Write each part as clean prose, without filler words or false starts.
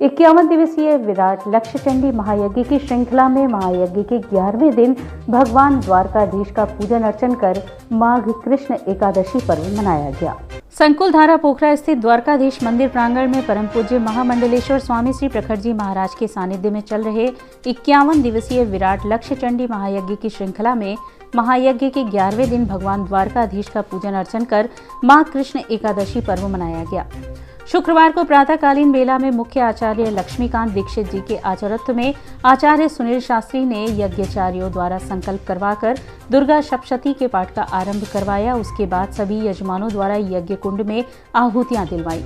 51 दिवसीय विराट लक्षचंडी महायज्ञ की श्रृंखला में महायज्ञ के 11वें दिन भगवान द्वारकाधीश का पूजन अर्चन कर माघ कृष्ण एकादशी पर्व मनाया गया। संकुल धारा पोखरा स्थित द्वारकाधीश मंदिर प्रांगण में परम पूज्य महामंडलेश्वर स्वामी श्री प्रखर जी महाराज के सानिध्य में चल रहे 51 दिवसीय विराट लक्षचंडी महायज्ञ की श्रृंखला में महायज्ञ के 11वें दिन भगवान द्वारकाधीश का पूजन अर्चन कर माघ कृष्ण एकादशी पर्व मनाया गया। शुक्रवार को प्रातःकालीन बेला में मुख्य आचार्य लक्ष्मीकांत दीक्षित जी के आचार्यत्व में आचार्य सुनील शास्त्री ने यज्ञाचार्यों द्वारा संकल्प करवाकर दुर्गा सप्तशती के पाठ का आरंभ करवाया। उसके बाद सभी यजमानों द्वारा यज्ञ कुंड में आहुतियां दिलवाई।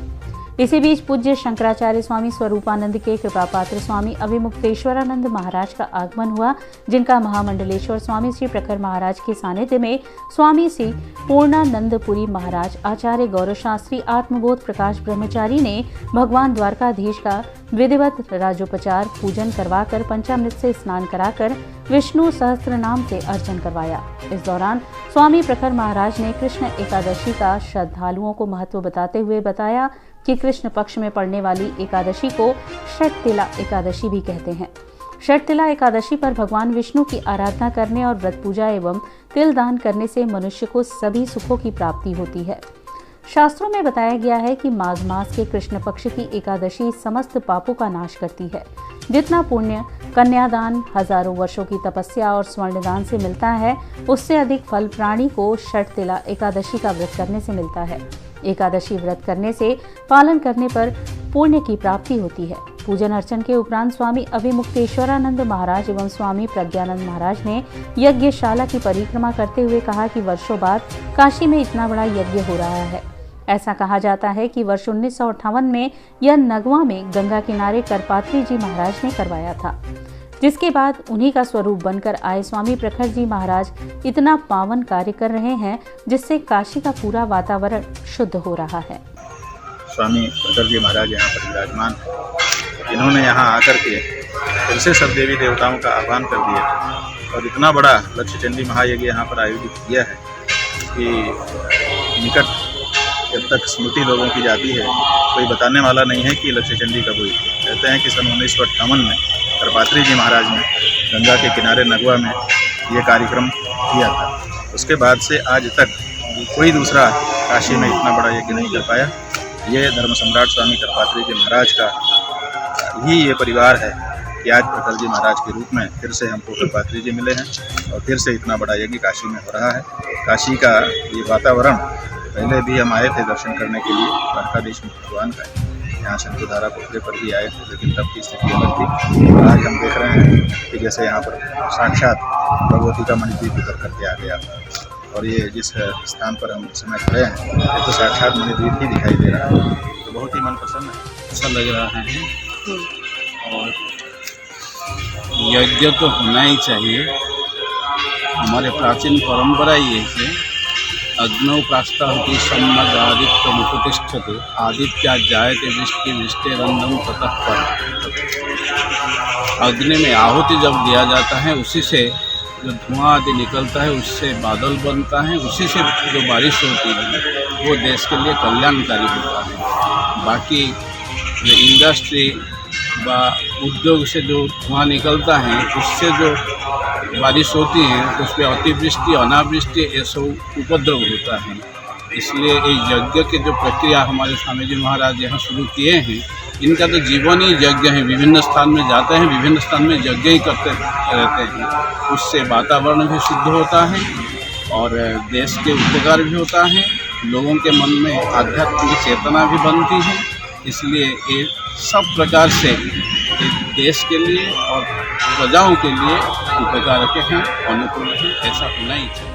इसी बीच पूज्य शंकराचार्य स्वामी स्वरूपानंद के कृपापात्र स्वामी अभिमुक्तेश्वरानंद महाराज का आगमन हुआ, जिनका महामंडलेश्वर स्वामी श्री प्रखर महाराज के सानिध्य में स्वामी श्री पूर्णानंदपुरी महाराज, आचार्य गौरव शास्त्री, आत्मबोध प्रकाश ब्रह्मचारी ने भगवान द्वारकाधीश का विधिवत राजोपचार पूजन करवाकर पंचामृत से स्नान कराकर विष्णु सहस्त्र नाम से अर्चन करवाया। इस दौरान स्वामी प्रखर महाराज ने कृष्ण एकादशी का श्रद्धालुओं को महत्व बताते हुए बताया कि कृष्ण पक्ष में पड़ने वाली एकादशी को षटतिला एकादशी भी कहते हैं। षटतिला एकादशी पर भगवान विष्णु की आराधना करने और व्रत पूजा एवं तिल दान करने से मनुष्य को सभी सुखों की प्राप्ति होती है। शास्त्रों में बताया गया है कि माघ मास के कृष्ण पक्ष की एकादशी समस्त पापों का नाश करती है। जितना पुण्य कन्यादान, हजारों वर्षों की तपस्या और स्वर्णदान से मिलता है, उससे अधिक फल प्राणी को षटतिला एकादशी का व्रत करने से मिलता है। एकादशी व्रत करने से पालन करने पर पुण्य की प्राप्ति होती है। पूजन अर्चन के उपरांत स्वामी अभिमुक्तेश्वरानंद महाराज एवं स्वामी प्रज्ञानंद महाराज ने यज्ञशाला की परिक्रमा करते हुए कहा कि वर्षों बाद काशी में इतना बड़ा यज्ञ हो रहा है। ऐसा कहा जाता है कि वर्ष 1958 में यह नगवा में गंगा किनारे करपात्री जी महाराज ने करवाया था, जिसके बाद उन्हीं का स्वरूप बनकर आए स्वामी प्रखर जी महाराज इतना पावन कार्य कर रहे हैं, जिससे काशी का पूरा वातावरण शुद्ध हो रहा है। स्वामी प्रखर जी महाराज यहाँ पर विराजमान, इन्होंने यहाँ आकर के फिर से सब देवी देवताओं का आह्वान कर दिया और इतना बड़ा लक्षचंडी महायज्ञ यहाँ पर आयोजित किया है कि निकट जब तक स्मृति लोगों की जाती है, कोई बताने वाला नहीं है कि लक्षचंडी कब हुई। कहते हैं कि सन 1958 में करपात्री जी महाराज ने गंगा के किनारे नगवा में ये कार्यक्रम किया था। उसके बाद से आज तक कोई दूसरा काशी में इतना बड़ा यज्ञ नहीं कर पाया। ये धर्म सम्राट स्वामी करपात्री जी महाराज का ही ये परिवार है कि आज प्रखर जी महाराज के रूप में फिर से हमको करपात्री जी मिले हैं और फिर से इतना बड़ा यज्ञ काशी में हो रहा है। काशी का ये वातावरण, पहले भी हम आए थे दर्शन करने के लिए द्वारकाधीश भगवान का, यहाँ शंकुल धारा पोखरे पर भी आए थे, लेकिन तब की स्थिति अलग थी। आज हम देख रहे हैं कि जैसे यहाँ पर साक्षात भगवती का मणिद्वीप उतर करके आ गया और ये जिस स्थान पर हम इस समय खड़े हैं, ये तो साक्षात मणिद्वीप ही दिखाई दे रहा है। तो बहुत ही मन प्रसन्न है, अच्छा लग रहा है। और यज्ञ तो होना ही चाहिए। हमारे प्राचीन परंपरा ये है, अग्नौ प्रास्ताहति सम्मदादित्य मुपतिष्ठते आदित्या जायते वृष्टि वृष्टिरंधम ततः परम्। अग्नि में आहुति जब दिया जाता है, उसी से जो धुआं आदि निकलता है, उससे बादल बनता है, उसी से जो बारिश होती है वो देश के लिए कल्याणकारी होता है। बाकी जो इंडस्ट्री व उद्योग से जो धुआं निकलता है, उससे जो बारिश होती है, उस पर अतिवृष्टि अनावृष्टि ये सब उपद्रव होता है। इसलिए ये यज्ञ की जो प्रक्रिया हमारे स्वामी जी महाराज यहाँ शुरू किए हैं, इनका तो जीवन ही यज्ञ है। विभिन्न स्थान में जाते हैं, विभिन्न स्थान में यज्ञ ही करते रहते हैं। उससे वातावरण भी शुद्ध होता है और देश के उपकार भी होता है, लोगों के मन में आध्यात्मिक चेतना भी बनती है। इसलिए ये सब प्रकार से देश के लिए और प्रजाओं के लिए उपकारक हैं, अनुकूल हैं। ऐसा होना ही चाहिए।